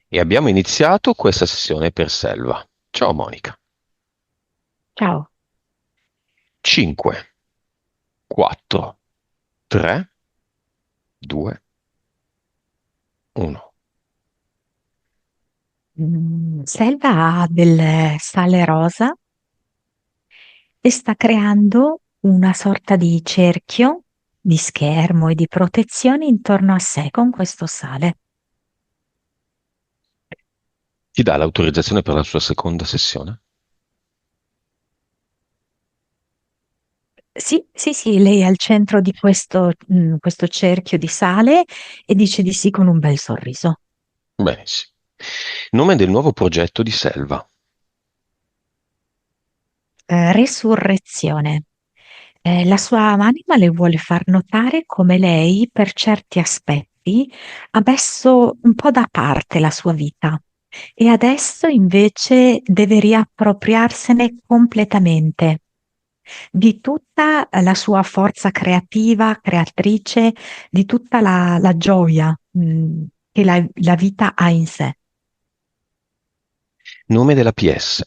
E abbiamo iniziato questa sessione per Selva. Ciao Monica. Ciao. 5, 4, 3, 2, 1. Selva ha del sale rosa e sta creando una sorta di cerchio di schermo e di protezione intorno a sé con questo sale. Ti dà l'autorizzazione per la sua seconda sessione? Sì, sì, sì, lei è al centro di questo cerchio di sale e dice di sì con un bel sorriso. Benissimo. Nome del nuovo progetto di Selva. Resurrezione. La sua anima le vuole far notare come lei, per certi aspetti, ha messo un po' da parte la sua vita e adesso invece deve riappropriarsene completamente di tutta la sua forza creativa, creatrice, di tutta la gioia, che la vita ha in sé. Nome della PS.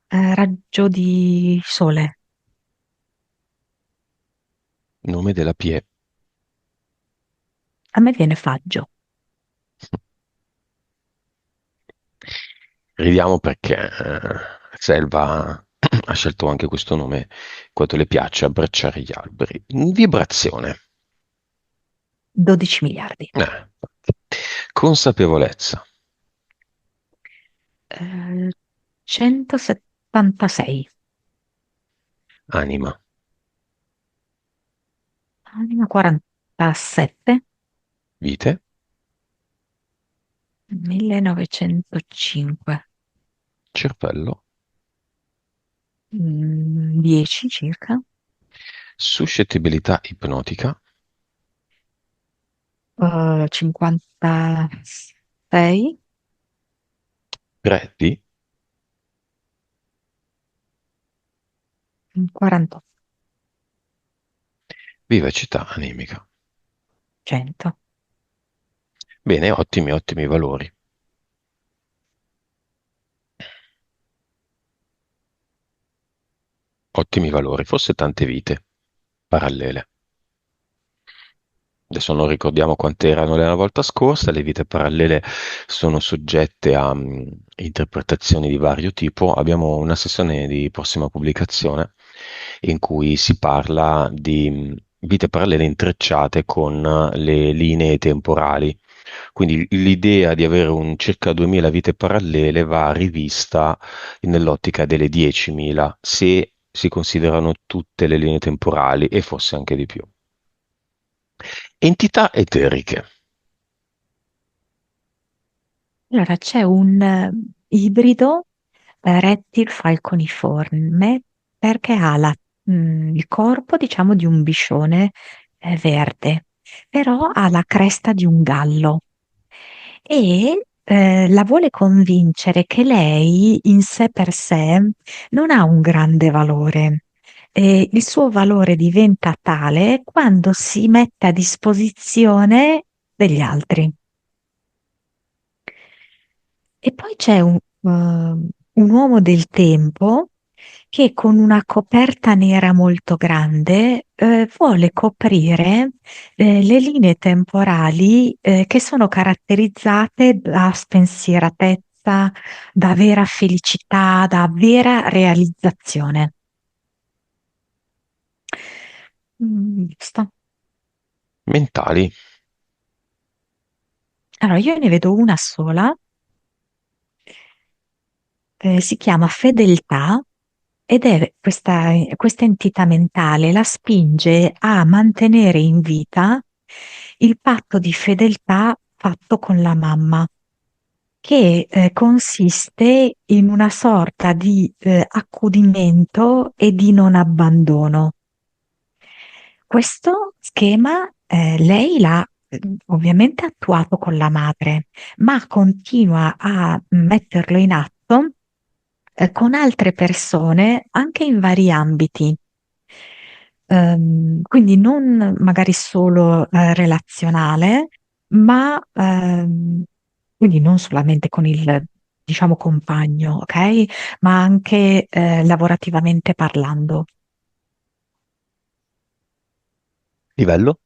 Raggio di sole. Nome della PE. A me viene faggio. Ridiamo perché Selva ha scelto anche questo nome quanto le piace abbracciare gli alberi. Vibrazione. 12 miliardi. Consapevolezza. Eh, 176. Anima. Anima 47. Vite. 1905. Cervello. 10 circa. Suscettibilità ipnotica. 56. Gradi. 48. Vivacità anemica. 100. Bene, ottimi, ottimi valori. Ottimi valori, forse tante vite parallele. Adesso non ricordiamo quante erano la volta scorsa, le vite parallele sono soggette a interpretazioni di vario tipo. Abbiamo una sessione di prossima pubblicazione in cui si parla di vite parallele intrecciate con le linee temporali. Quindi l'idea di avere un circa 2000 vite parallele va rivista nell'ottica delle 10.000, se si considerano tutte le linee temporali e forse anche di più. Entità eteriche. Allora c'è un ibrido rettile falconiforme perché ha il corpo, diciamo, di un biscione verde, però ha la cresta di un gallo e la vuole convincere che lei in sé per sé non ha un grande valore. Il suo valore diventa tale quando si mette a disposizione degli altri. E poi c'è un uomo del tempo che con una coperta nera molto grande vuole coprire le linee temporali che sono caratterizzate da spensieratezza, da vera felicità, da vera realizzazione. Basta. Mentali. Allora, io ne vedo una sola, si chiama fedeltà. Ed è questa entità mentale la spinge a mantenere in vita il patto di fedeltà fatto con la mamma, che consiste in una sorta di accudimento e di non abbandono. Questo schema lei l'ha ovviamente attuato con la madre, ma continua a metterlo in atto con altre persone anche in vari ambiti. Quindi non magari solo relazionale, ma quindi non solamente con il, diciamo, compagno, ok? Ma anche lavorativamente parlando. Livello?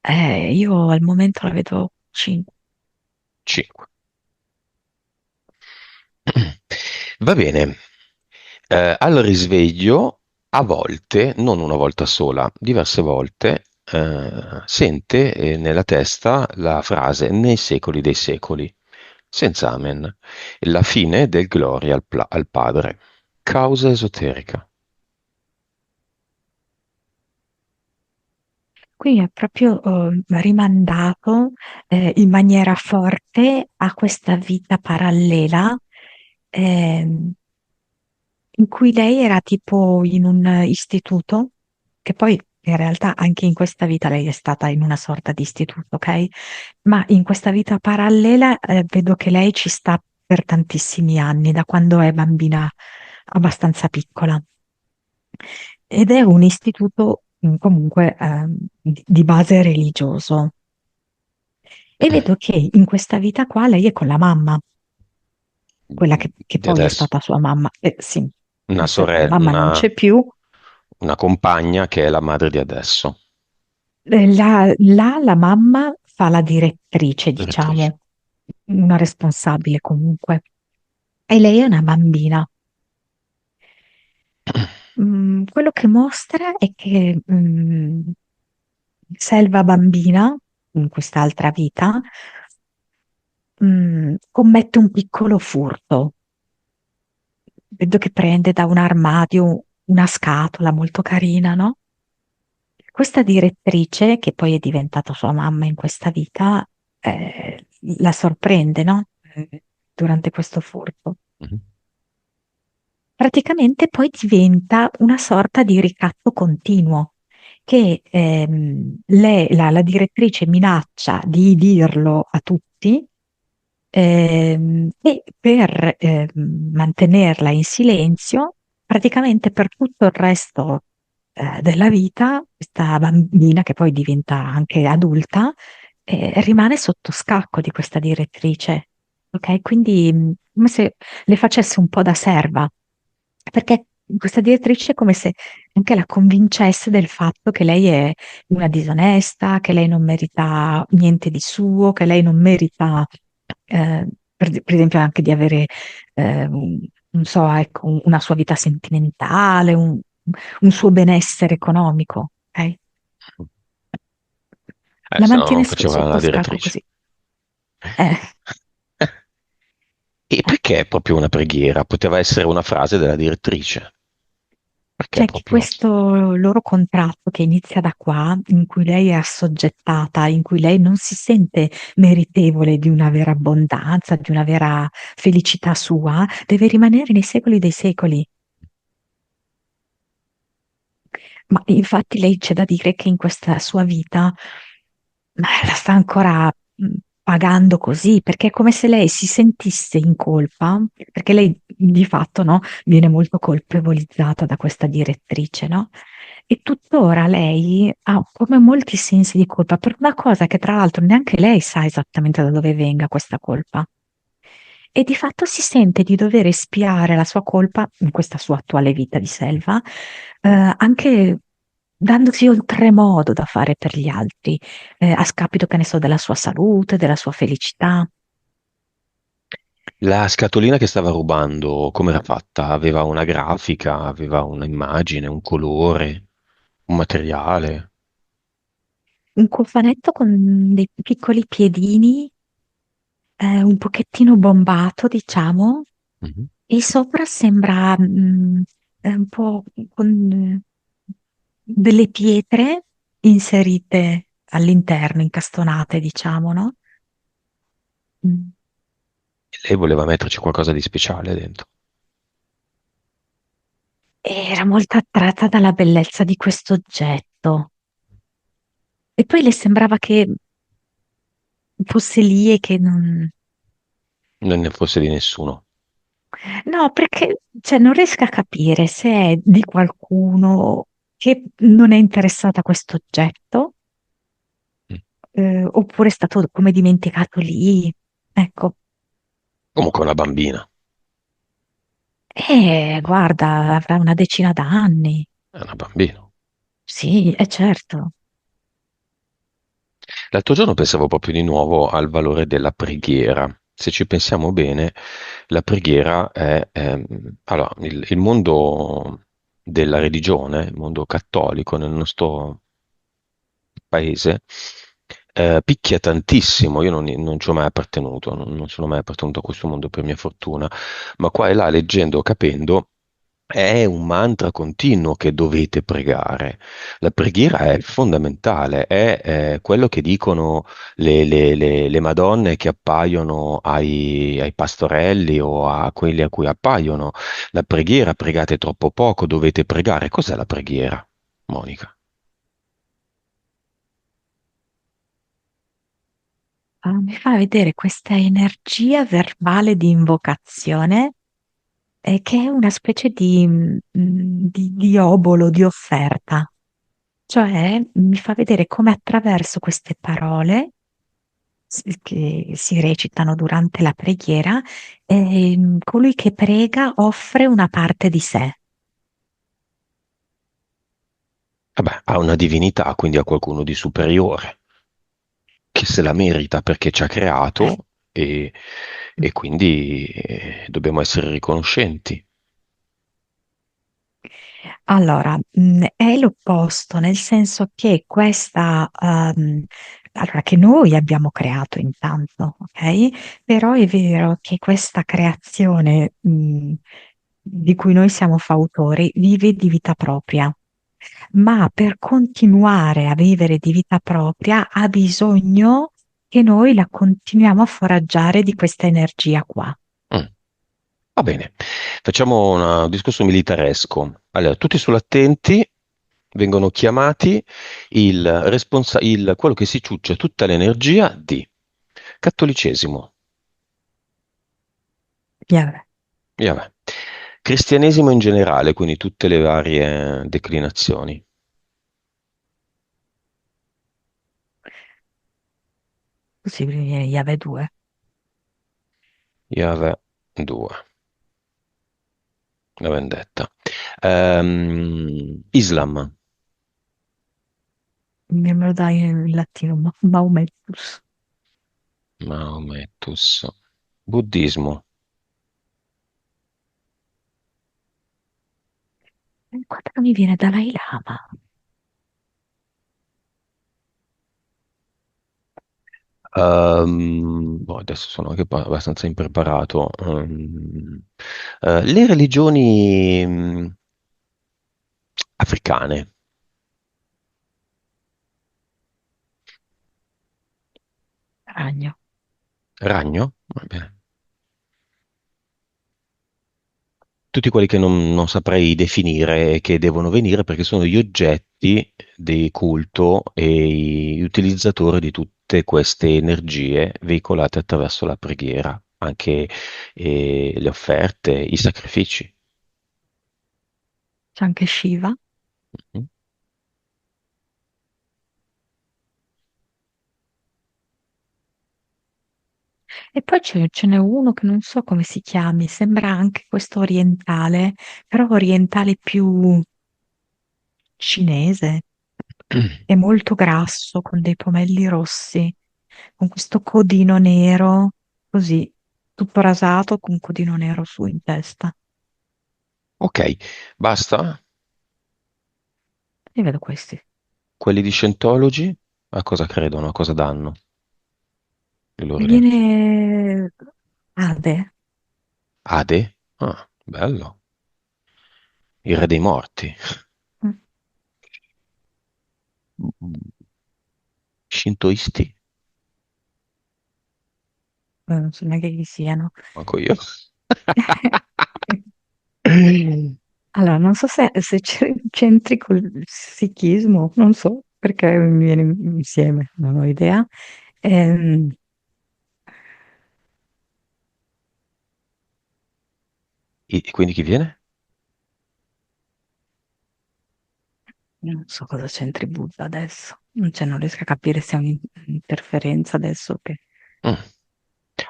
Io al momento la vedo 5. 5. Va bene. Al risveglio, a volte, non una volta sola, diverse volte, sente nella testa la frase nei secoli dei secoli, senza amen, la fine del gloria al Padre. Causa esoterica. Quindi è proprio rimandato in maniera forte a questa vita parallela ehm, in cui lei era tipo in un istituto, che poi in realtà anche in questa vita lei è stata in una sorta di istituto, ok? Ma in questa vita parallela vedo che lei ci sta per tantissimi anni, da quando è bambina abbastanza piccola. Ed è un istituto comunque di base religioso. E vedo che in questa vita qua lei è con la mamma, quella che Di poi è adesso. stata sua mamma. Sì, Una adesso la sorella, mamma non c'è più. una compagna che è la madre di adesso, La mamma fa la direttrice, direttrice. diciamo, una responsabile comunque. E lei è una bambina. Quello che mostra è che Selva bambina, in quest'altra vita, commette un piccolo furto. Vedo che prende da un armadio una scatola molto carina, no? Questa direttrice, che poi è diventata sua mamma in questa vita, la sorprende, no? Durante questo furto. Mhm. Praticamente poi diventa una sorta di ricatto continuo che la direttrice minaccia di dirlo a tutti e per mantenerla in silenzio, praticamente per tutto il resto della vita, questa bambina che poi diventa anche adulta, rimane sotto scacco di questa direttrice. Ok? Quindi come se le facesse un po' da serva, perché questa direttrice è come se anche la convincesse del fatto che lei è una disonesta, che lei non merita niente di suo, che lei non merita, per esempio, anche di avere, non so, ecco, una sua vita sentimentale, un suo benessere economico, ok? La Se no non mantiene faceva la sotto scacco direttrice. così. Eh, E perché proprio una preghiera? Poteva essere una frase della direttrice. Perché C'è che proprio? questo loro contratto che inizia da qua, in cui lei è assoggettata, in cui lei non si sente meritevole di una vera abbondanza, di una vera felicità sua, deve rimanere nei secoli dei secoli. Ma infatti lei c'è da dire che in questa sua vita la sta ancora pagando così, perché è come se lei si sentisse in colpa, perché lei di fatto, no, viene molto colpevolizzata da questa direttrice, no? E tuttora lei ha come molti sensi di colpa per una cosa che tra l'altro neanche lei sa esattamente da dove venga questa colpa. E di fatto si sente di dover espiare la sua colpa in questa sua attuale vita di selva, anche dandosi oltremodo da fare per gli altri, a scapito, che ne so, della sua salute, della sua felicità. La scatolina che stava rubando, come era fatta? Aveva una grafica, aveva un'immagine, un colore, un materiale. Un cofanetto con dei piccoli piedini, un pochettino bombato, diciamo, Mhm. e sopra sembra un po' con delle pietre inserite all'interno, incastonate, diciamo, no? Mm. Lei voleva metterci qualcosa di speciale dentro. Era molto attratta dalla bellezza di questo oggetto. E poi le sembrava che fosse lì e che non... Non ne fosse di nessuno. No, perché cioè, non riesco a capire se è di qualcuno che non è interessato a questo oggetto oppure è stato come dimenticato lì. Ecco, Comunque è una bambina, guarda, avrà una decina d'anni. è una bambina. Sì, è certo. L'altro giorno pensavo proprio di nuovo al valore della preghiera. Se ci pensiamo bene, la preghiera è, allora, il mondo della religione, il mondo cattolico nel nostro paese, picchia tantissimo. Io non ci ho mai appartenuto, non sono mai appartenuto a questo mondo per mia fortuna, ma qua e là, leggendo, capendo, è un mantra continuo che dovete pregare. La preghiera è fondamentale, è quello che dicono le Madonne che appaiono ai pastorelli o a quelli a cui appaiono. La preghiera, pregate troppo poco, dovete pregare. Cos'è la preghiera, Monica? Mi fa vedere questa energia verbale di invocazione, che è una specie di obolo, di offerta. Cioè, mi fa vedere come attraverso queste parole che si recitano durante la preghiera, colui che prega offre una parte di sé. Vabbè, ha una divinità, quindi ha qualcuno di superiore, che se la merita perché ci ha Eh, creato e quindi dobbiamo essere riconoscenti. Allora, è l'opposto, nel senso che allora, che noi abbiamo creato intanto, ok? Però è vero che questa creazione, di cui noi siamo fautori, vive di vita propria, ma per continuare a vivere di vita propria ha bisogno che noi la continuiamo a foraggiare di questa energia qua. Mm. Va bene, facciamo un discorso militaresco. Allora, tutti sull'attenti, vengono chiamati quello che si ciuccia tutta l'energia di cattolicesimo, Via, vabbè, cristianesimo in generale, quindi tutte le varie declinazioni, così mi viene Yahweh 2. Yahweh 2, la vendetta. Islam, Me lo dai in latino, Maomettus. Maomettus, buddismo, Quattro mi viene Dalai Lama. boh, adesso sono anche abbastanza impreparato. Le religioni africane, Ragno. ragno? Va bene. Tutti quelli che non saprei definire e che devono venire perché sono gli oggetti di culto e gli utilizzatori di tutte queste energie veicolate attraverso la preghiera, anche le offerte, i sacrifici. C'è anche Shiva. Mm. E poi ce n'è uno che non so come si chiami, sembra anche questo orientale, però orientale più cinese. È molto grasso, con dei pomelli rossi, con questo codino nero, così, tutto rasato con un codino nero su in testa. Ok, basta? E vedo questi. Quelli di Scientology a cosa credono, a cosa danno le loro Mi energie? viene Ade. Ade? Ah, bello. Il re dei morti. Mm, Shintoisti? non so neanche chi siano. Manco io. Allora, non so se c'entri col sikhismo, non so perché mi viene insieme, non ho idea. Ehm, E quindi chi viene? Non so cosa c'entri Buddha adesso. Cioè, non riesco a capire se è un'interferenza adesso che... Mm.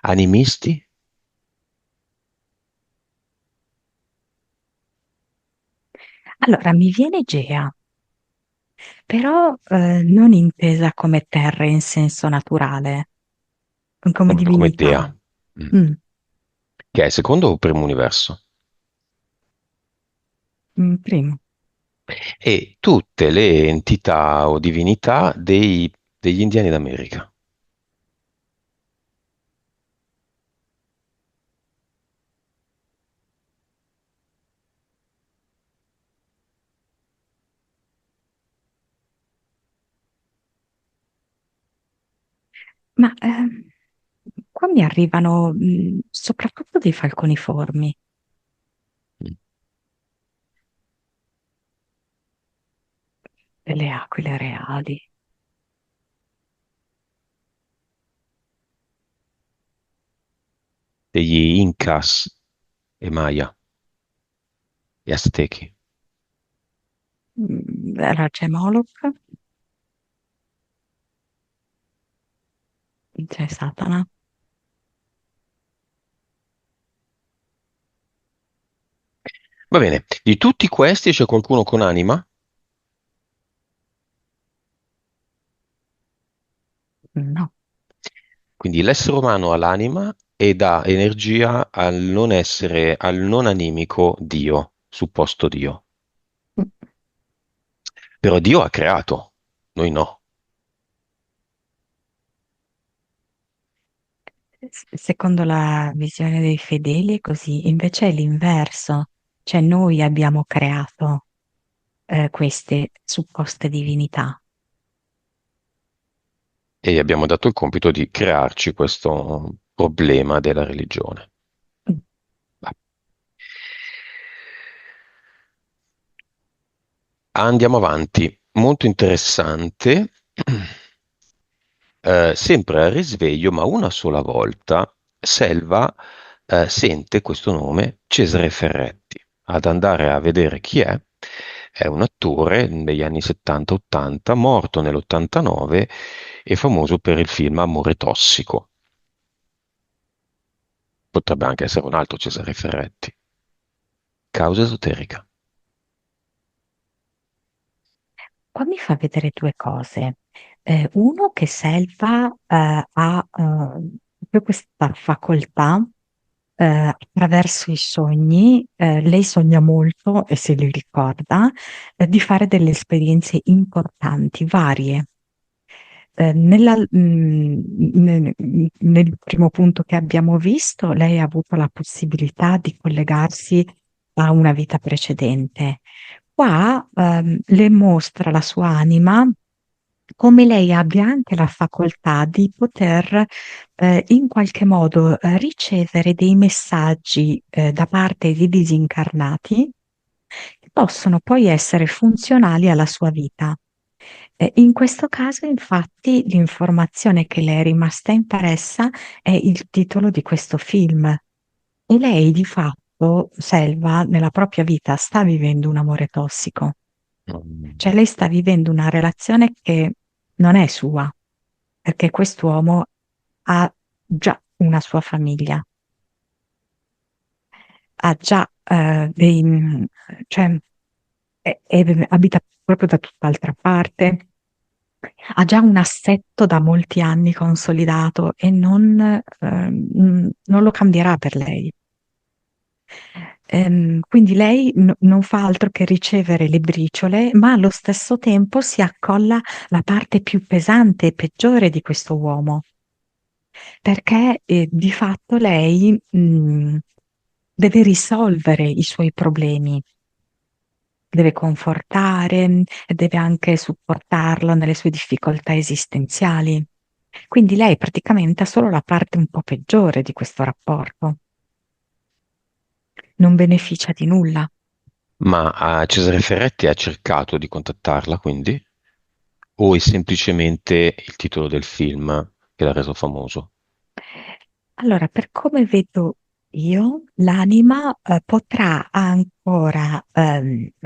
Animisti? Allora, mi viene Gea, però non intesa come terra in senso naturale, come Come divinità. Dea. Mm. Mm, Che è il secondo o primo universo? primo. E tutte le entità o divinità degli indiani d'America. Ma qua mi arrivano soprattutto dei falconiformi, Mm. delle aquile reali. Degli Incas e Maya e Aztechi. Era c'è Moloch, c'è Satana. Va bene, di tutti questi c'è qualcuno con anima? No. Quindi l'essere umano ha l'anima e dà energia al non essere, al non animico Dio, supposto Dio. Però Dio ha creato, noi no. Secondo la visione dei fedeli è così, invece è l'inverso, cioè noi abbiamo creato queste supposte divinità. E gli abbiamo dato il compito di crearci questo problema della religione. Mm. Va. Andiamo avanti. Molto interessante. Sempre al risveglio, ma una sola volta, Selva sente questo nome Cesare Ferretti. Ad andare a vedere chi è un attore degli anni 70-80, morto nell'89 e famoso per il film Amore tossico. Potrebbe anche essere un altro Cesare Ferretti. Causa esoterica. Qua mi fa vedere due cose. Uno, che Selva ha proprio questa facoltà attraverso i sogni, lei sogna molto e se li ricorda, di fare delle esperienze importanti, varie. Nel primo punto che abbiamo visto, lei ha avuto la possibilità di collegarsi a una vita precedente. Qua, le mostra la sua anima come lei abbia anche la facoltà di poter in qualche modo ricevere dei messaggi da parte di disincarnati che possono poi essere funzionali alla sua vita. In questo caso, infatti, l'informazione che le è rimasta impressa è il titolo di questo film. E lei, di fatto, Selva, nella propria vita sta vivendo un amore tossico. Mm. Cioè, lei sta vivendo una relazione che non è sua, perché quest'uomo ha già una sua famiglia, ha già cioè, abita proprio da tutt'altra parte, ha già un assetto da molti anni consolidato e non lo cambierà per lei. Quindi lei non fa altro che ricevere le briciole, ma allo stesso tempo si accolla la parte più pesante e peggiore di questo uomo, perché di fatto lei deve risolvere i suoi problemi, deve confortare, e deve anche supportarlo nelle sue difficoltà esistenziali. Quindi lei praticamente ha solo la parte un po' peggiore di questo rapporto, non beneficia di nulla. Ma Cesare Ferretti ha cercato di contattarla, quindi? O è semplicemente il titolo del film che l'ha reso famoso? Allora, per come vedo L'anima potrà ancora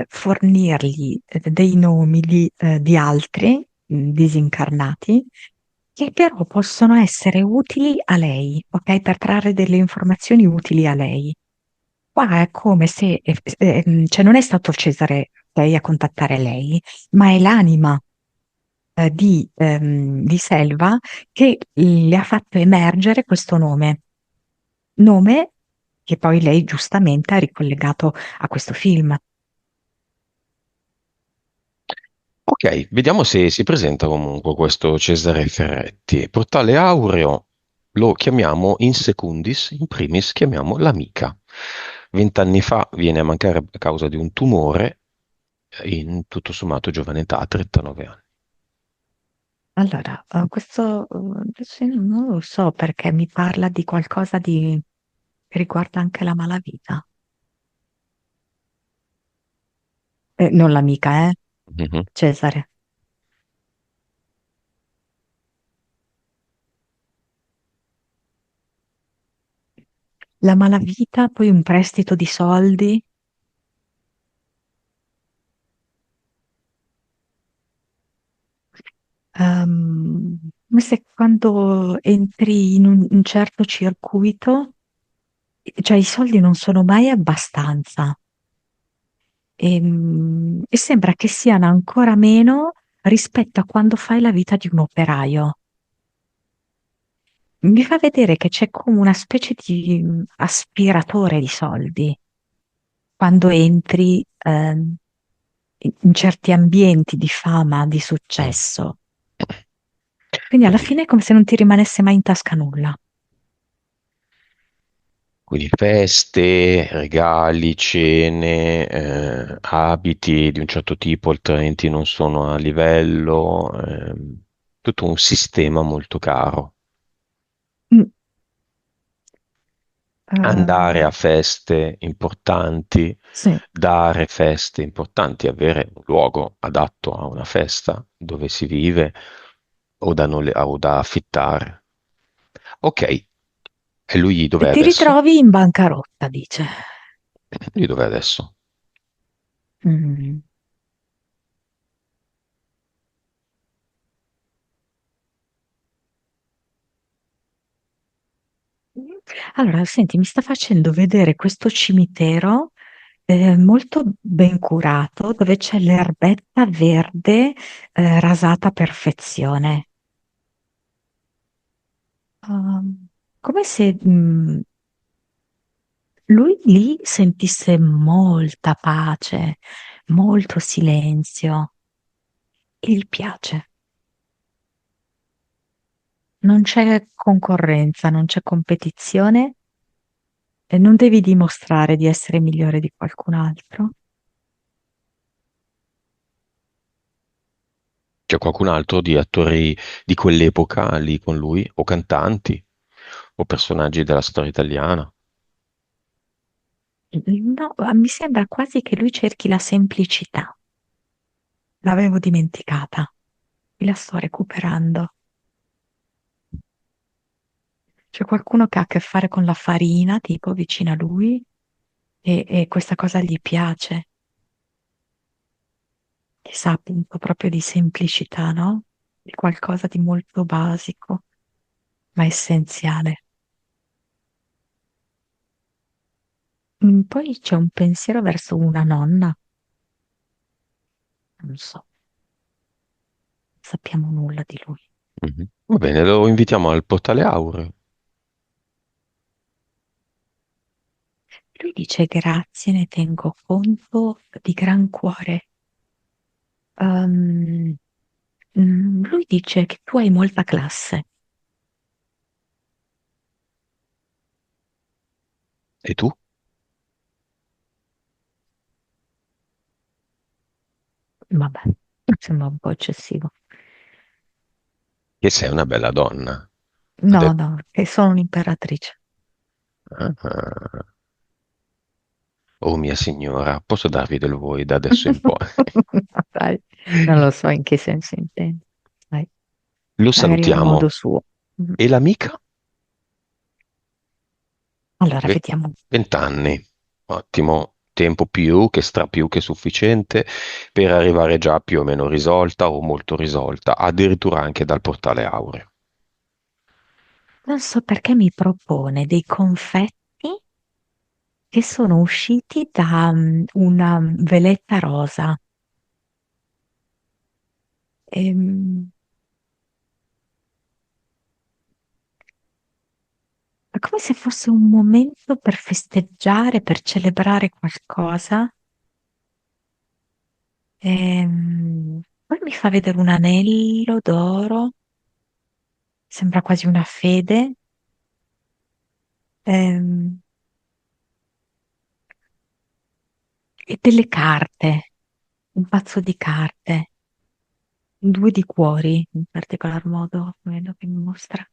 fornirgli dei nomi di altri disincarnati che però possono essere utili a lei, ok? Per trarre delle informazioni utili a lei. Qua è come se, cioè non è stato Cesare, ok, a contattare lei, ma è l'anima di Selva che le ha fatto emergere questo nome che poi lei giustamente ha ricollegato a questo film. Ok, vediamo se si presenta comunque questo Cesare Ferretti. Portale Aureo lo chiamiamo in secundis, in primis chiamiamo l'amica. 20 anni fa viene a mancare a causa di un tumore, in tutto sommato giovane età, 39 anni. Allora, questo adesso io non lo so perché mi parla di qualcosa che riguarda anche la malavita. Non l'amica, Mhm. Cesare. La malavita, poi un prestito di soldi. Come se quando entri in un certo circuito, cioè i soldi non sono mai abbastanza e sembra che siano ancora meno rispetto a quando fai la vita di un operaio. Mi fa vedere che c'è come una specie di aspiratore di soldi quando entri in certi ambienti di fama, di Mm. successo. Quindi alla Quindi, fine è come se non ti rimanesse mai in tasca nulla. quindi feste, regali, cene, abiti di un certo tipo, altrimenti non sono a livello, tutto un sistema molto caro. Mm, Andare eh, a feste importanti, sì. dare feste importanti, avere un luogo adatto a una festa dove si vive o da affittare. Ok, e lui E dov'è ti adesso? ritrovi in bancarotta, dice. Lui dov'è adesso? Mm. Allora, senti, mi sta facendo vedere questo cimitero molto ben curato, dove c'è l'erbetta verde rasata a perfezione. Come se lui lì sentisse molta pace, molto silenzio. E gli piace. Non c'è concorrenza, non c'è competizione e non devi dimostrare di essere migliore di qualcun altro. C'è qualcun altro di attori di quell'epoca lì con lui? O cantanti? O personaggi della storia italiana? No, mi sembra quasi che lui cerchi la semplicità. L'avevo dimenticata, e la sto recuperando. C'è qualcuno che ha a che fare con la farina, tipo vicino a lui, e questa cosa gli piace. Che sa appunto proprio di semplicità, no? Di qualcosa di molto basico, ma essenziale. Poi c'è un pensiero verso una nonna, non so, sappiamo nulla di lui. Mhm. Va bene, lo invitiamo al Portale Aureo. Lui dice grazie, ne tengo conto di gran cuore. Ehm, Lui dice che tu hai molta classe. E tu? Vabbè, sembra un po' eccessivo. Che sei una bella donna. Ha No, detto. no, che sono un'imperatrice. Ah. Oh mia signora, posso darvi del voi da adesso in poi? Dai, non lo so in che senso intende. Dai, Lo magari ha un modo salutiamo. suo. Mm. E l'amica? Allora, Ve- vediamo. 20 anni, ottimo, tempo più che stra più che sufficiente per arrivare già più o meno risolta o molto risolta, addirittura anche dal portale aureo. Non so perché mi propone dei confetti che sono usciti da una veletta rosa. Ehm, È come se fosse un momento per festeggiare, per celebrare qualcosa. Poi mi fa vedere un anello d'oro, sembra quasi una fede, ehm, e delle carte, un pazzo di carte, due di cuori in particolar modo, quello che mi mostra.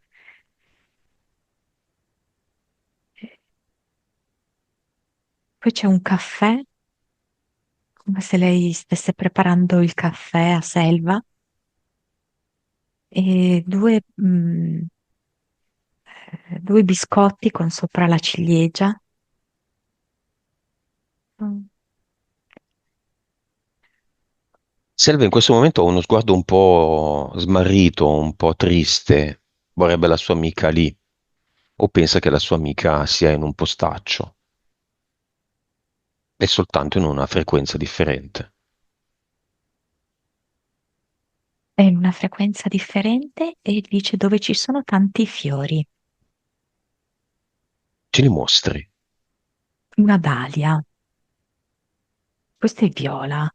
Poi c'è un caffè, come se lei stesse preparando il caffè a Selva, e due biscotti con sopra la ciliegia. Mm. Selva in questo momento ha uno sguardo un po' smarrito, un po' triste, vorrebbe la sua amica lì, o pensa che la sua amica sia in un postaccio, e soltanto in una frequenza differente. È in una frequenza differente e dice dove ci sono tanti fiori. Ce li mostri? Una dalia, questo è viola.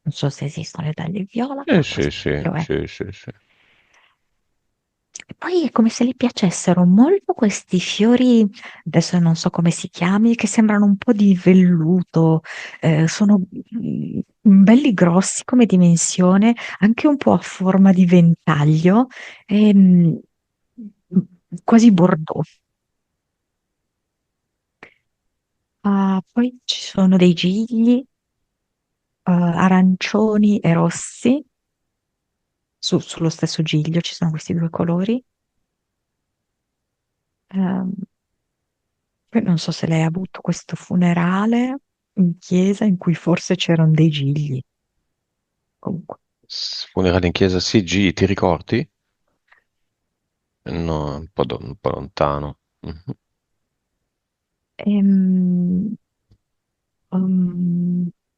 Non so se esistono le daglie viola, però Sì, questo sì, lo è. sì, sì, sì. E poi è come se gli piacessero molto questi fiori, adesso non so come si chiami, che sembrano un po' di velluto, sono belli grossi come dimensione, anche un po' a forma di ventaglio, e, quasi bordeaux. Ah, poi ci sono dei gigli, arancioni e rossi, sullo stesso giglio ci sono questi due colori. Ehm, Poi non so se lei ha avuto questo funerale in chiesa in cui forse c'erano dei gigli. Comunque. Funerale in chiesa CG, ti ricordi? No, un po' lontano. Mhm. Ehm,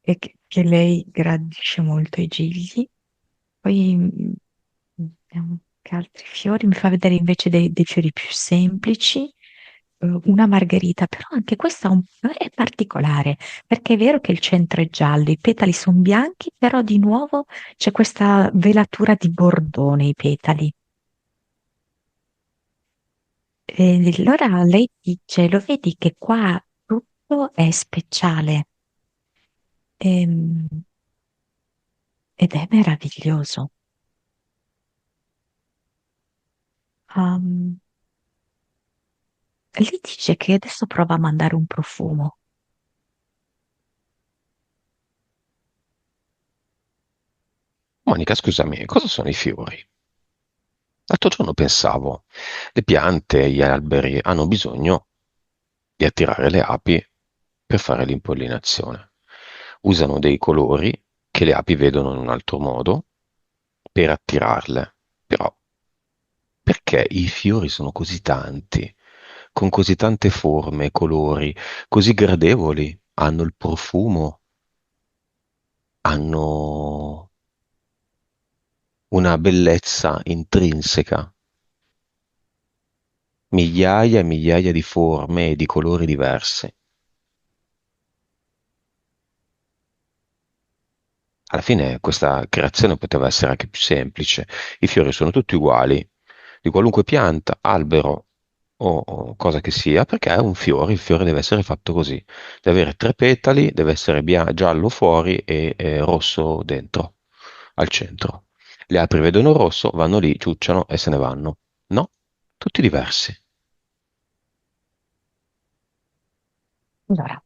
e che lei gradisce molto i gigli. Poi vediamo che altri fiori. Mi fa vedere invece dei fiori più semplici. Una margherita, però anche questa è particolare, perché è vero che il centro è giallo, i petali sono bianchi, però di nuovo c'è questa velatura di bordeaux nei petali. E allora lei dice, lo vedi che qua tutto è speciale, ehm, ed è meraviglioso. Um, Lei dice che adesso prova a mandare un profumo. Monica, scusami, cosa sono i fiori? L'altro giorno pensavo, le piante, gli alberi hanno bisogno di attirare le api per fare l'impollinazione. Usano dei colori che le api vedono in un altro modo per attirarle. Però perché i fiori sono così tanti, con così tante forme, colori, così gradevoli? Hanno il profumo, hanno una bellezza intrinseca, migliaia e migliaia di forme e di colori diversi. Alla fine questa creazione poteva essere anche più semplice. I fiori sono tutti uguali, di qualunque pianta, albero o cosa che sia, perché è un fiore, il fiore deve essere fatto così. Deve avere tre petali, deve essere giallo fuori e rosso dentro, al centro. Le altre vedono il rosso, vanno lì, ciucciano e se ne vanno. No, tutti diversi. Allora,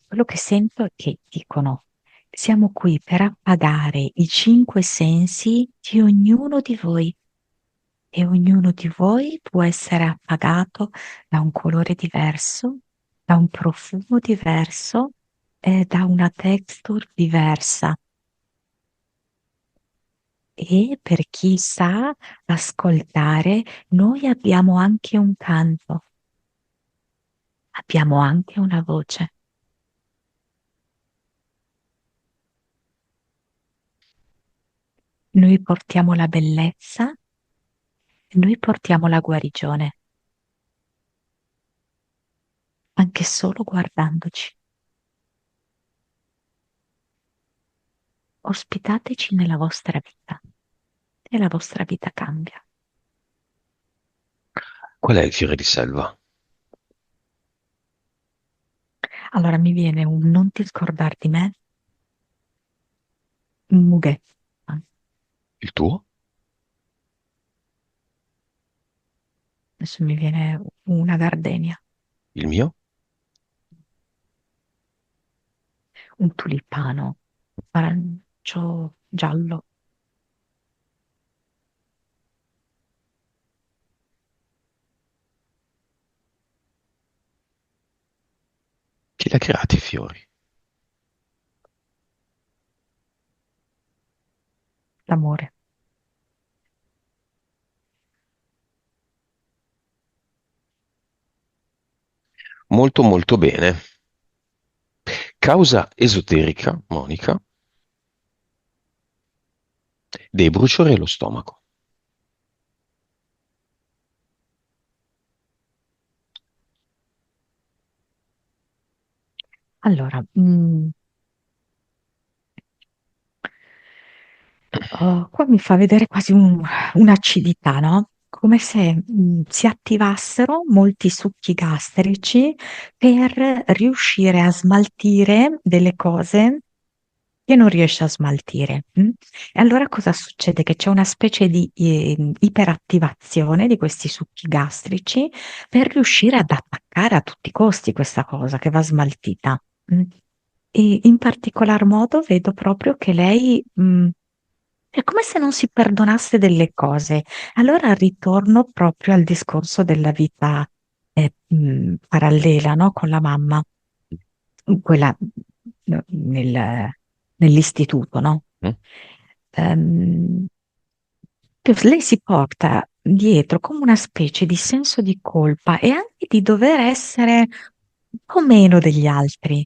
quello che sento è che dicono, siamo qui per appagare i cinque sensi di ognuno di voi. e ognuno di voi può essere appagato da un colore diverso, da un profumo diverso e da una texture diversa. E per chi sa ascoltare, noi abbiamo anche un canto, abbiamo anche una voce. Noi portiamo la bellezza, noi portiamo la guarigione, anche solo guardandoci. Ospitateci nella vostra vita e la vostra vita cambia. Qual è il fiore di selva? Allora mi viene un non ti scordar di me, un mughetto. Il tuo? Adesso mi viene una gardenia, Il mio? un tulipano, arancio giallo. Chi li ha creati i fiori? L'amore. Molto molto bene. Causa esoterica, Monica, dei bruciori allo stomaco. Allora, qua mi fa vedere quasi un'acidità, no? Come se si attivassero molti succhi gastrici per riuscire a smaltire delle cose che non riesce a smaltire. E allora cosa succede? Che c'è una specie di iperattivazione di questi succhi gastrici per riuscire ad attaccare a tutti i costi questa cosa che va smaltita. mm. E in particolar modo vedo proprio che lei, è come se non si perdonasse delle cose. Allora ritorno proprio al discorso della vita parallela, no? Con la mamma, quella nell'istituto, no? Mm? Ehm, che lei si porta dietro come una specie di senso di colpa e anche di dover essere un po' meno degli altri.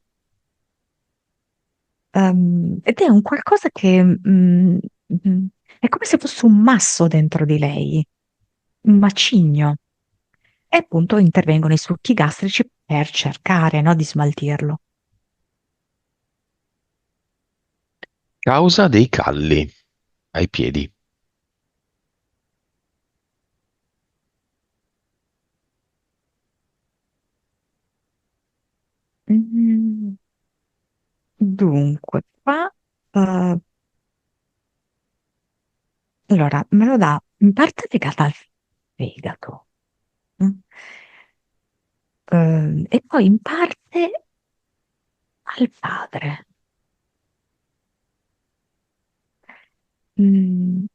Ed è un qualcosa che è come se fosse un masso dentro di lei, un macigno. E appunto intervengono i succhi gastrici per cercare, no, di smaltirlo. Causa dei calli ai piedi. Mm, Dunque, qua, allora, me lo dà in parte legata al fegato, mm? E poi in parte al padre. Mm,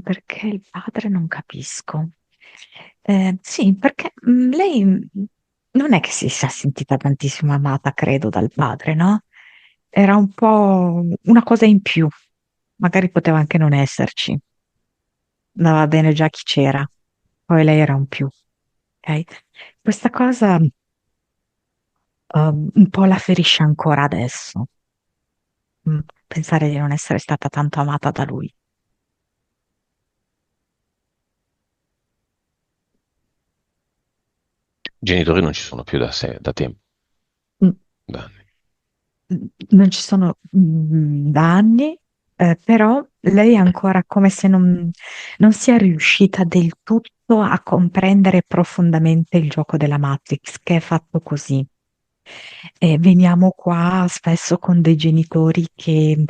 Perché il padre non capisco. Sì, perché lei non è che si sia sentita tantissimo amata, credo, dal padre, no? Era un po' una cosa in più, magari poteva anche non esserci, andava bene già chi c'era, poi lei era un più, ok? Questa cosa un po' la ferisce ancora adesso, pensare di non essere stata tanto amata da lui. I genitori non ci sono più da tempo, Mm, da anni. Non ci sono da anni, però lei è ancora come se non sia riuscita del tutto a comprendere profondamente il gioco della Matrix, che è fatto così. Veniamo qua spesso con dei genitori che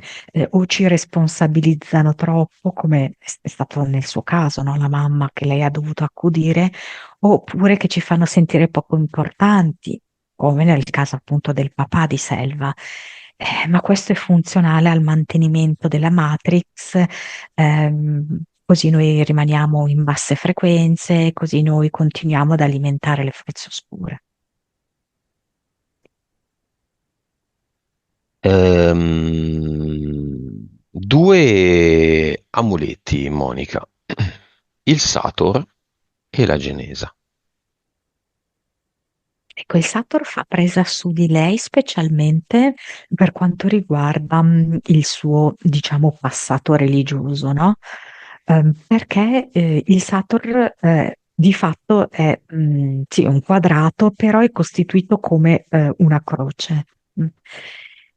o ci responsabilizzano troppo, come è stato nel suo caso, no? La mamma che lei ha dovuto accudire, oppure che ci fanno sentire poco importanti, come nel caso appunto del papà di Selva. Ma questo è funzionale al mantenimento della matrix, così noi rimaniamo in basse frequenze, così noi continuiamo ad alimentare le forze oscure. Due amuleti, Monica, il Sator e la Genesa. Ecco, il Sator fa presa su di lei specialmente per quanto riguarda il suo, diciamo, passato religioso, no? Perché il Sator di fatto è sì, un quadrato, però è costituito come una croce. Mm.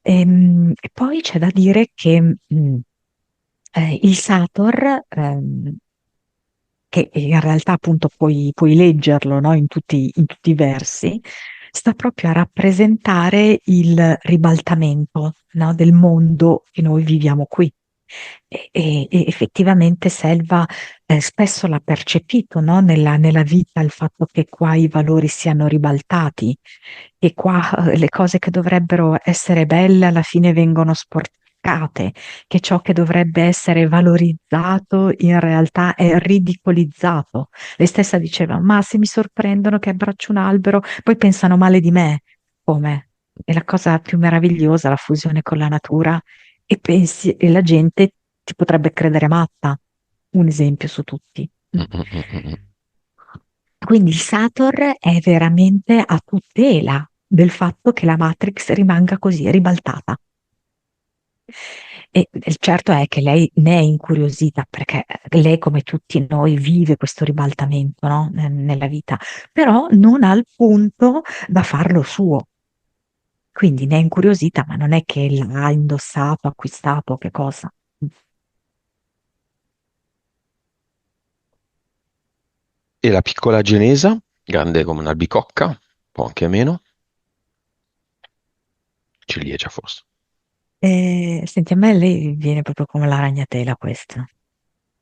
E poi c'è da dire che il Sator che in realtà appunto puoi leggerlo, no, in tutti i versi, sta proprio a rappresentare il ribaltamento, no, del mondo che noi viviamo qui. E effettivamente Selva spesso l'ha percepito, no, nella vita il fatto che qua i valori siano ribaltati, che qua le cose che dovrebbero essere belle alla fine vengono sporcate, che ciò che dovrebbe essere valorizzato in realtà è ridicolizzato. Lei stessa diceva: Ma se mi sorprendono che abbraccio un albero, poi pensano male di me. Come? È la cosa più meravigliosa, la fusione con la natura, e pensi, e la gente ti potrebbe credere matta. Un esempio su tutti. Mm, mm, mm, mm, mm. Quindi il Sator è veramente a tutela del fatto che la Matrix rimanga così ribaltata. E certo è che lei ne è incuriosita perché lei, come tutti noi, vive questo ribaltamento, no? Nella vita, però non al punto da farlo suo. Quindi ne è incuriosita, ma non è che l'ha indossato, acquistato, che cosa. E la piccola Genesa, grande come un'albicocca, un po' anche meno, ciliegia forse. Senti, a me lei viene proprio come la ragnatela questa,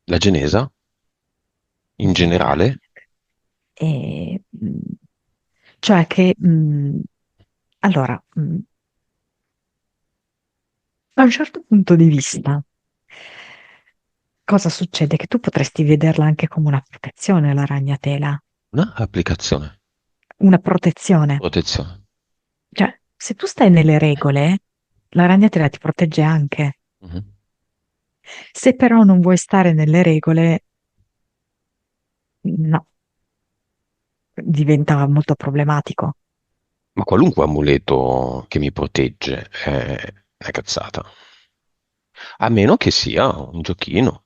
La Genesa, in viene la generale, ragnatela. E, cioè che, allora, da un certo punto di vista, cosa succede? Che tu potresti vederla anche come una protezione, la ragnatela, una applicazione, una protezione. protezione. Cioè, se tu stai nelle regole, la ragnatela ti protegge anche. Mhm. Se però non vuoi stare nelle regole, no, diventa molto problematico. Ma qualunque amuleto che mi protegge è cazzata. A meno che sia un giochino,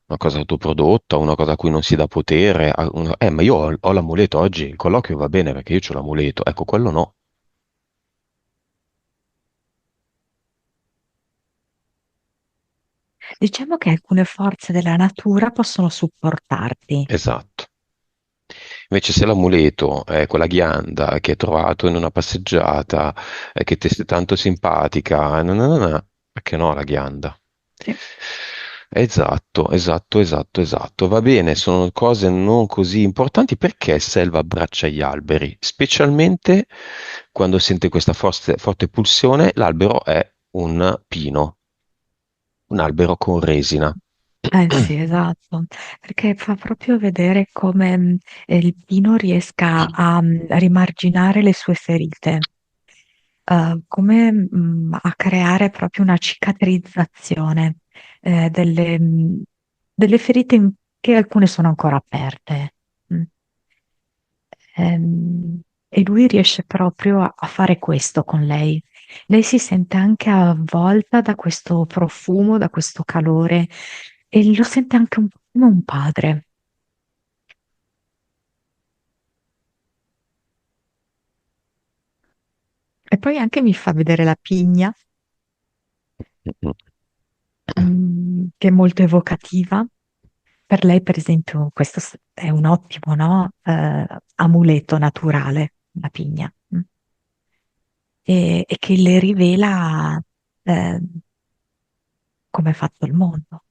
una cosa autoprodotta, una cosa a cui non si dà potere. Ma io ho l'amuleto oggi, il colloquio va bene perché io ho l'amuleto. Ecco, quello no. Diciamo che alcune forze della natura possono supportarti. Esatto. Invece se l'amuleto è quella ghianda che hai trovato in una passeggiata, che ti è tanto simpatica, perché no la ghianda? Sì. Esatto, esatto, esatto, esatto. Va bene, sono cose non così importanti perché Selva abbraccia gli alberi, specialmente quando sente questa forte pulsione, l'albero è un pino, un albero con resina. Eh sì, esatto, perché fa proprio vedere come il Pino riesca a rimarginare le sue ferite, come a creare proprio una cicatrizzazione delle ferite che alcune sono ancora aperte. Mm. E lui riesce proprio a fare questo con lei. Lei si sente anche avvolta da questo profumo, da questo calore e lo sente anche un po' come un padre. E poi anche mi fa vedere la pigna, che è molto evocativa. Per lei, per esempio, questo è un ottimo, no? Amuleto naturale, la pigna, e che le rivela eh, come è fatto il mondo.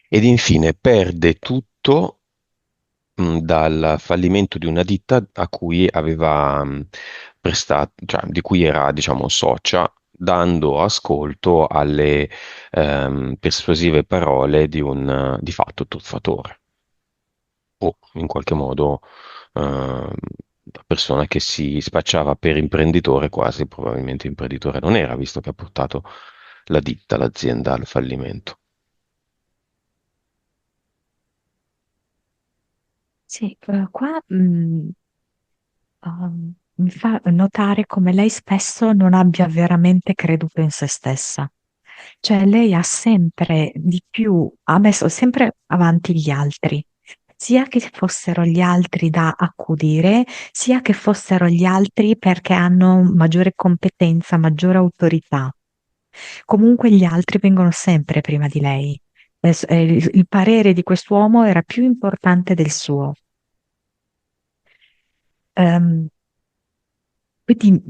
Ed infine perde tutto dal fallimento di una ditta a cui aveva prestato, cioè di cui era, diciamo, socia, dando ascolto alle persuasive parole di un di fatto truffatore o in qualche modo una persona che si spacciava per imprenditore, quasi probabilmente imprenditore non era, visto che ha portato la ditta, l'azienda al fallimento. Sì, qua mi fa notare come lei spesso non abbia veramente creduto in se stessa. Cioè, lei ha sempre di più, ha messo sempre avanti gli altri, sia che fossero gli altri da accudire, sia che fossero gli altri perché hanno maggiore competenza, maggiore autorità. Comunque gli altri vengono sempre prima di lei. Il parere di quest'uomo era più importante del suo. Ehm, quindi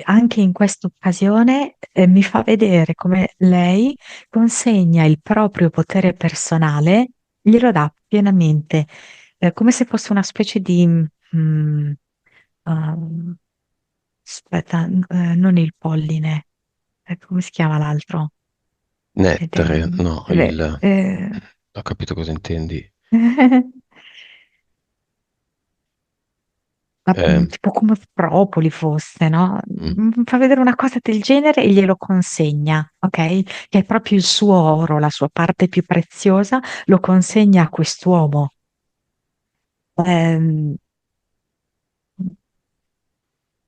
anche in questa occasione mi fa vedere come lei consegna il proprio potere personale, glielo dà pienamente, come se fosse una specie di, um, aspetta, non il polline, come si chiama l'altro? Ed è- Nettere, no, eh, eh, ho capito cosa intendi. Eh, tipo come propoli fosse, no? mm. Fa vedere una cosa del genere e glielo consegna, ok? Che è proprio il suo oro, la sua parte più preziosa, lo consegna a quest'uomo. Ehm,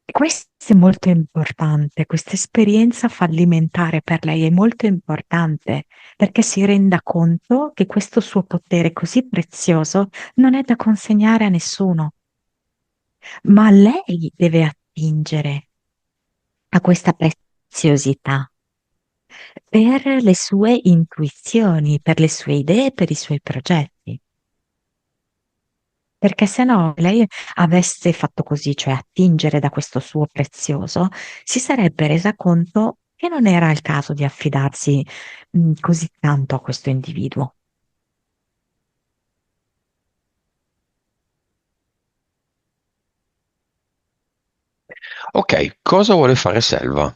Questo è molto importante, questa esperienza fallimentare per lei è molto importante perché si renda conto che questo suo potere così prezioso non è da consegnare a nessuno, ma lei deve attingere a questa preziosità per le sue intuizioni, per le sue idee, per i suoi progetti. Perché se no lei avesse fatto così, cioè attingere da questo suo prezioso, si sarebbe resa conto che non era il caso di affidarsi, così tanto a questo individuo. Ok, cosa vuole fare Selva?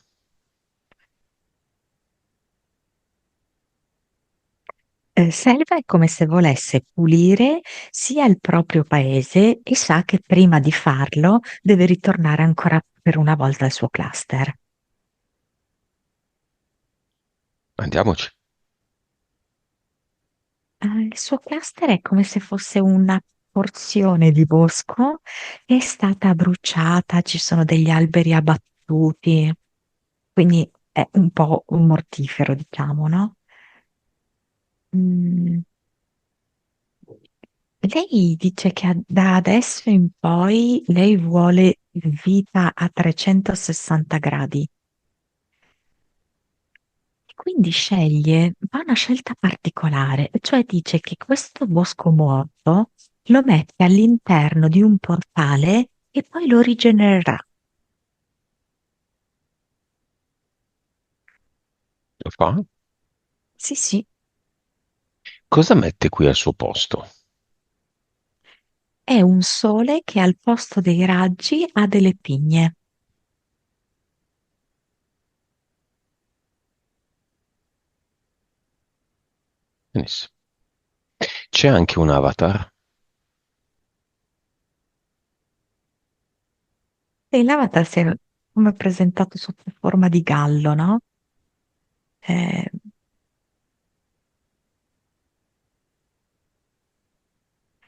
Selva è come se volesse pulire sia il proprio paese e sa che prima di farlo deve ritornare ancora per una volta al suo cluster. Andiamoci. Il suo cluster è come se fosse una porzione di bosco che è stata bruciata, ci sono degli alberi abbattuti, quindi è un po' un mortifero, diciamo, no? Mm, Lei dice che da adesso in poi lei vuole vita a 360 gradi. E quindi fa una scelta particolare, cioè dice che questo bosco morto lo mette all'interno di un portale e poi lo rigenererà. Lo fa? Sì, sì, Cosa mette qui al suo posto? è un sole che al posto dei raggi ha delle pigne. Benissimo. C'è anche un avatar. E l'avatar si è come presentato sotto forma di gallo, no? Eh,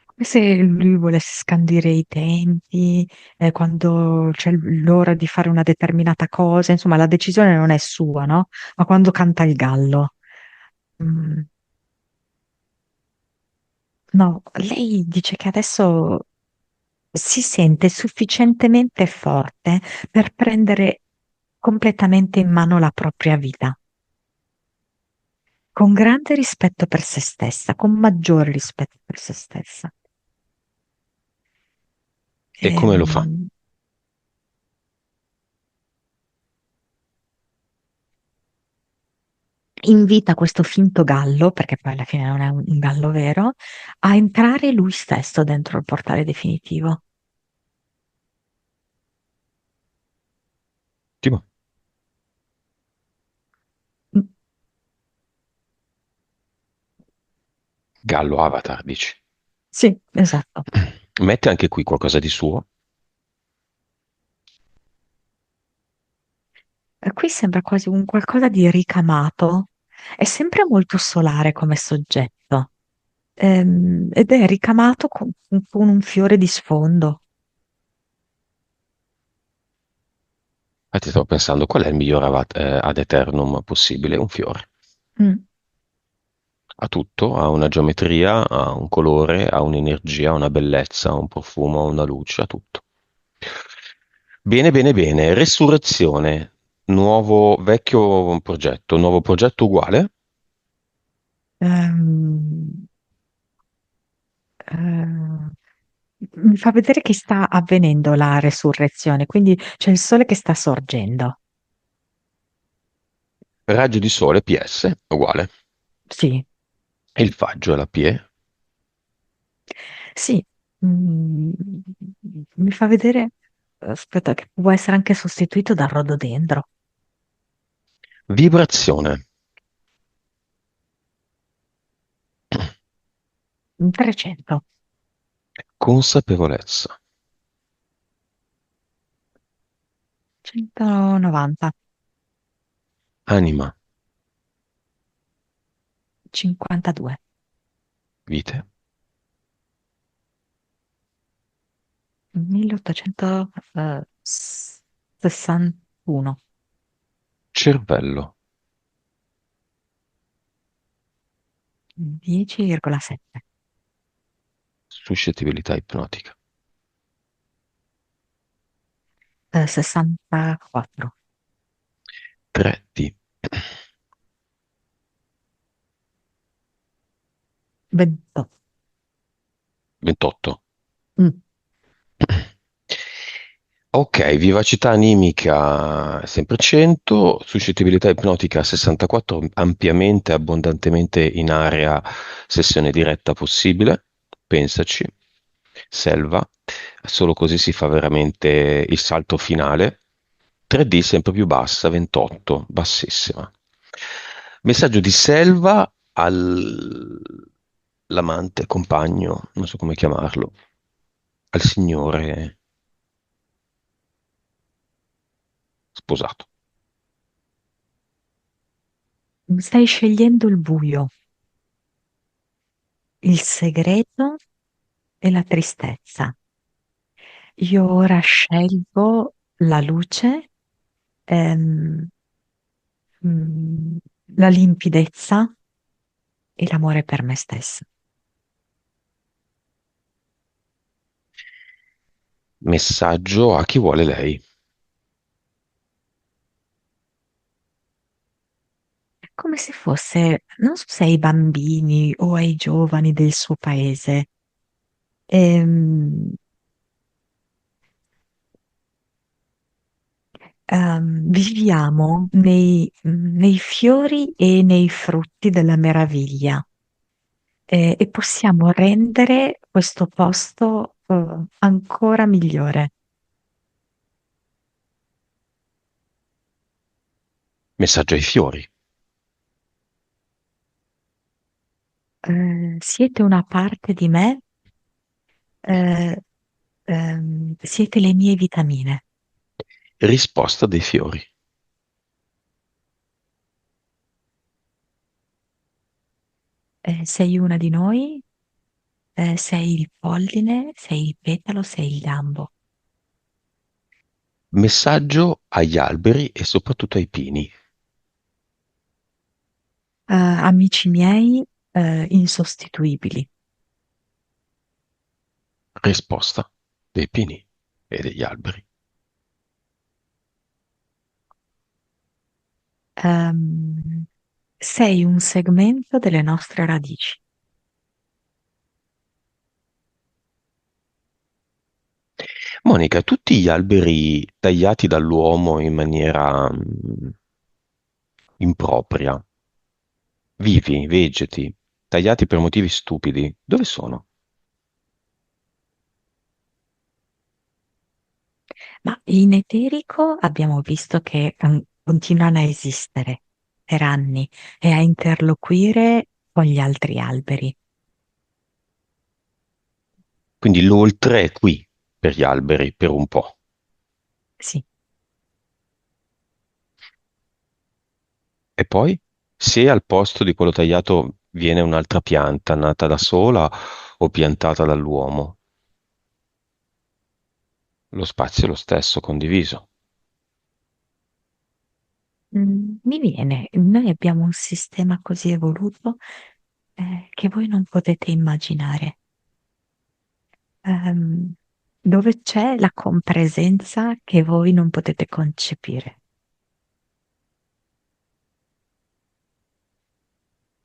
Come se lui volesse scandire i tempi, quando c'è l'ora di fare una determinata cosa, insomma, la decisione non è sua, no? Ma quando canta il gallo. Mm, no, lei dice che adesso si sente sufficientemente forte per prendere completamente in mano la propria vita, con grande rispetto per se stessa, con maggiore rispetto per se stessa. E come lo fa? Ehm, invita questo finto gallo, perché poi alla fine non è un gallo vero, a entrare lui stesso dentro il portale definitivo. Ottimo. Mm, Gallo Avatar, dici. sì, esatto. Mette anche qui qualcosa di suo. Qui sembra quasi un qualcosa di ricamato. È sempre molto solare come soggetto, ed è ricamato con un fiore di sfondo. Infatti stavo pensando qual è il miglior ad eternum possibile? Un fiore. Mm. Ha tutto, ha una geometria, ha un colore, ha un'energia, ha una bellezza, ha un profumo, ha una luce, ha tutto. Bene, bene, bene. Resurrezione. Nuovo, vecchio progetto. Nuovo progetto uguale. Ehm, eh, Mi fa vedere che sta avvenendo la resurrezione, quindi c'è il sole che sta sorgendo. Raggio di sole PS, uguale. Sì, E il faggio è la PE. sì. Mm, Mi fa vedere, aspetta, che può essere anche sostituito dal rododendro. Vibrazione. 300, Consapevolezza. 190, Anima. 52, Vite. 1861, Cervello. 10,7, Suscettibilità ipnotica. 64, 3D. 28. 28. Mm. Ok, vivacità animica sempre 100, suscettibilità ipnotica 64, ampiamente, abbondantemente in area, sessione diretta possibile, pensaci, selva, solo così si fa veramente il salto finale. 3D sempre più bassa, 28, bassissima. Messaggio di selva all'amante, compagno, non so come chiamarlo, al signore sposato. Stai scegliendo il buio, il segreto e la tristezza. Io ora scelgo la luce, ehm, mm, la limpidezza e l'amore per me stessa. Messaggio a chi vuole lei. È come se fosse, non so se ai bambini o ai giovani del suo paese. Ehm, Viviamo nei fiori e nei frutti della meraviglia, e possiamo rendere questo posto, ancora migliore. Messaggio ai fiori. Siete una parte di me, eh, siete le mie vitamine. Risposta dei fiori. Sei una di noi, sei il polline, sei il petalo, sei il gambo. Messaggio agli alberi e soprattutto ai pini. Amici miei, insostituibili. Risposta dei pini e degli alberi. Ehm, Sei un segmento delle nostre radici. Monica, tutti gli alberi tagliati dall'uomo in maniera impropria, Vivi, vegeti, tagliati per motivi stupidi. Dove sono? Ma in eterico abbiamo visto che continuano a esistere per anni e a interloquire con gli altri alberi. Quindi l'oltre è qui, per gli alberi, per un po'. Sì. E poi, se al posto di quello tagliato viene un'altra pianta nata da sola o piantata dall'uomo, lo spazio è lo stesso, condiviso. Mi viene, noi abbiamo un sistema così evoluto che voi non potete immaginare, ehm, dove c'è la compresenza che voi non potete concepire.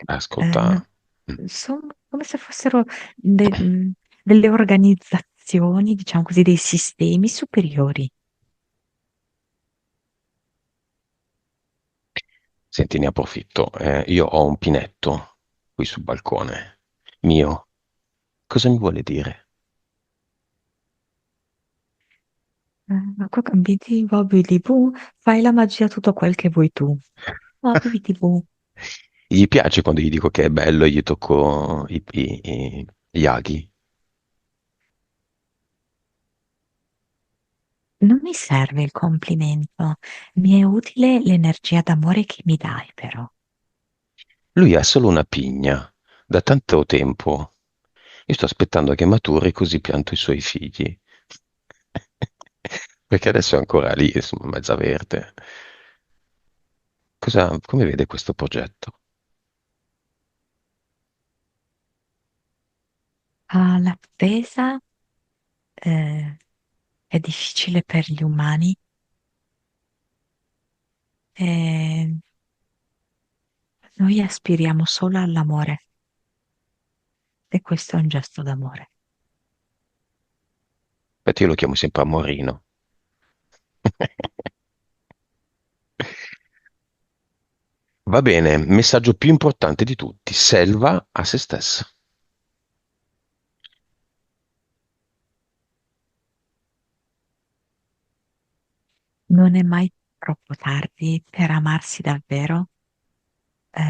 Ascolta, mm, Sono come se fossero delle organizzazioni, diciamo così, dei sistemi superiori. senti, ne approfitto. Io ho un pinetto qui sul balcone. Mio. Cosa mi vuole dire? Ma qua vedi Bobby Boo, fai la magia tutto quel che vuoi tu. Bobby Boo. Gli piace quando gli dico che è bello e gli tocco gli aghi. Non mi serve il complimento, mi è utile l'energia d'amore che mi dai, però. Lui è solo una pigna. Da tanto tempo. Io sto aspettando che maturi così pianto i suoi figli. Perché adesso è ancora lì, insomma, mezza verde. Come vede questo progetto? Ah, l'attesa, eh, è difficile per gli umani. E noi aspiriamo solo all'amore e questo è un gesto d'amore. Infatti io lo chiamo sempre Amorino. Va bene, messaggio più importante di tutti. Selva a se stessa. Non è mai troppo tardi per amarsi davvero,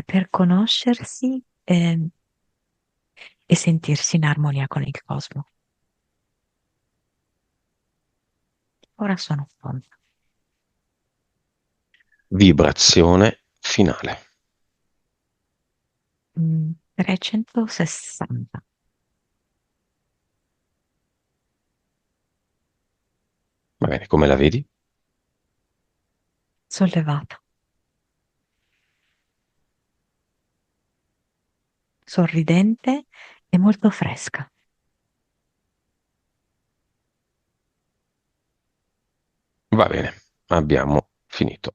per conoscersi, e sentirsi in armonia con il cosmo. Ora sono pronta. Vibrazione finale. 360, Va bene, come la vedi? sollevata, sorridente e molto fresca. Va bene, abbiamo finito.